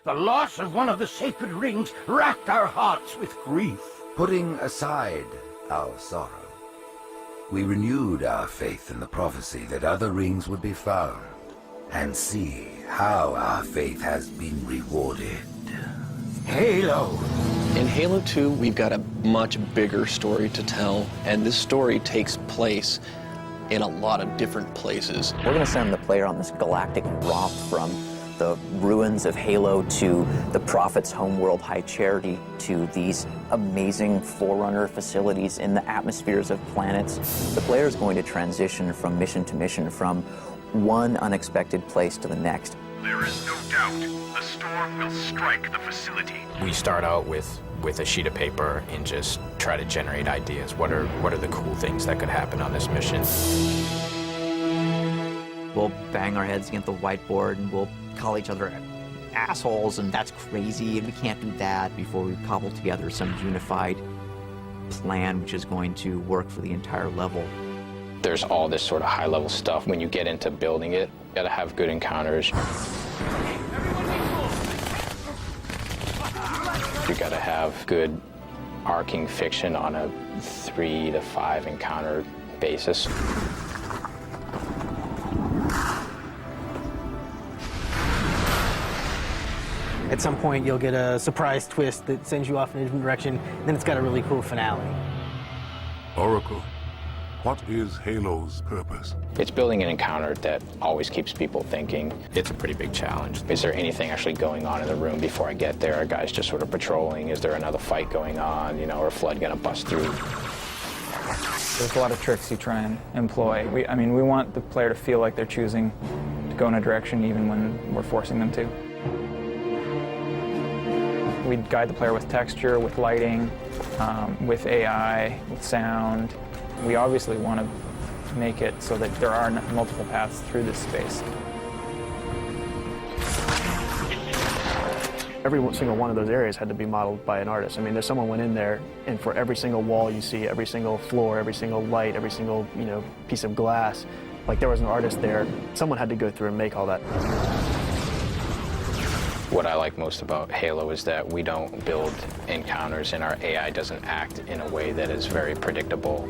The loss of one of the sacred rings racked our hearts with grief. Putting aside our sorrow, we renewed our faith in the prophecy that other rings would be found, and see how our faith has been rewarded. Halo! In Halo 2, we've got a much bigger story to tell, and this story takes place in a lot of different places. We're going to send the player on this galactic romp from the ruins of Halo to the Prophet's homeworld, High Charity, to these amazing Forerunner facilities in the atmospheres of planets. The player is going to transition from mission to mission, from one unexpected place to the next. There is no doubt the storm will strike the facility. We start out with a sheet of paper and just try to generate ideas. What are the cool things that could happen on this mission? We'll bang our heads against the whiteboard and we'll call each other assholes, and that's crazy, and we can't do that, before we cobble together some unified plan which is going to work for the entire level. There's all this sort of high-level stuff. When you get into building it, you gotta have good encounters. You gotta have good arcing fiction on a 3 to 5 encounter basis. At some point, you'll get a surprise twist that sends you off in a different direction, and then it's got a really cool finale. Oracle, what is Halo's purpose? It's building an encounter that always keeps people thinking. It's a pretty big challenge. Is there anything actually going on in the room before I get there? Are guys just sort of patrolling? Is there another fight going on? You know, or a flood gonna bust through? There's a lot of tricks you try and employ. We want the player to feel like they're choosing to go in a direction even when we're forcing them to. We guide the player with texture, with lighting, with AI, with sound. We obviously want to make it so that there are multiple paths through this space. Every single one of those areas had to be modeled by an artist. I mean, there's someone went in there, and for every single wall you see, every single floor, every single light, every single, piece of glass, like there was an artist there. Someone had to go through and make all that. What I like most about Halo is that we don't build encounters and our AI doesn't act in a way that is very predictable.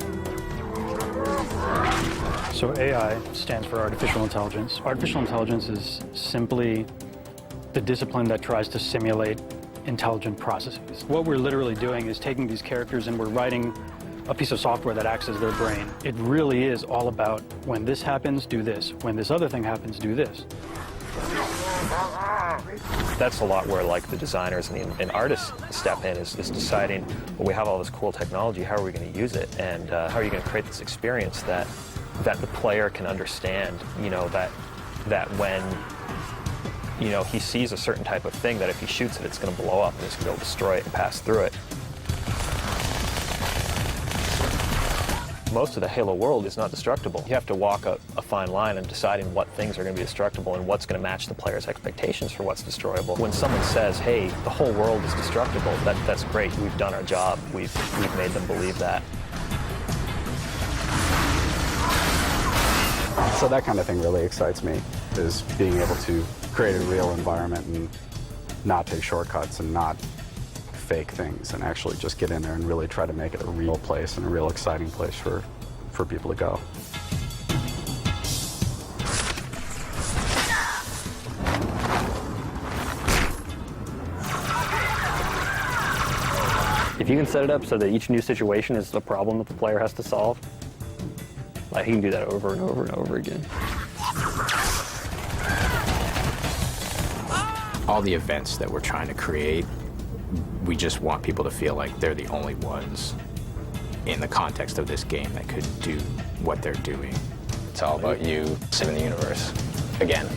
So AI stands for artificial intelligence. Artificial intelligence is simply the discipline that tries to simulate intelligent processes. What we're literally doing is taking these characters and we're writing a piece of software that acts as their brain. It really is all about, when this happens, do this. When this other thing happens, do this. That's a lot where, like, the designers and artists step in, is deciding, well, we have all this cool technology, how are we going to use it, and how are you going to create this experience that the player can understand, that when, he sees a certain type of thing, that if he shoots it, it's going to blow up and it's going to destroy it and pass through it. Most of the Halo world is not destructible. You have to walk a fine line in deciding what things are going to be destructible and what's going to match the player's expectations for what's destroyable. When someone says, hey, the whole world is destructible, that's great. We've done our job. We've made them believe that. So that kind of thing really excites me, is being able to create a real environment and not take shortcuts and not fake things, and actually just get in there and really try to make it a real place and a real exciting place for people to go. If you can set it up so that each new situation is the problem that the player has to solve, like, he can do that over and over and over again. All the events that we're trying to create, we just want people to feel like they're the only ones in the context of this game that could do what they're doing. It's all about you saving the universe. Again.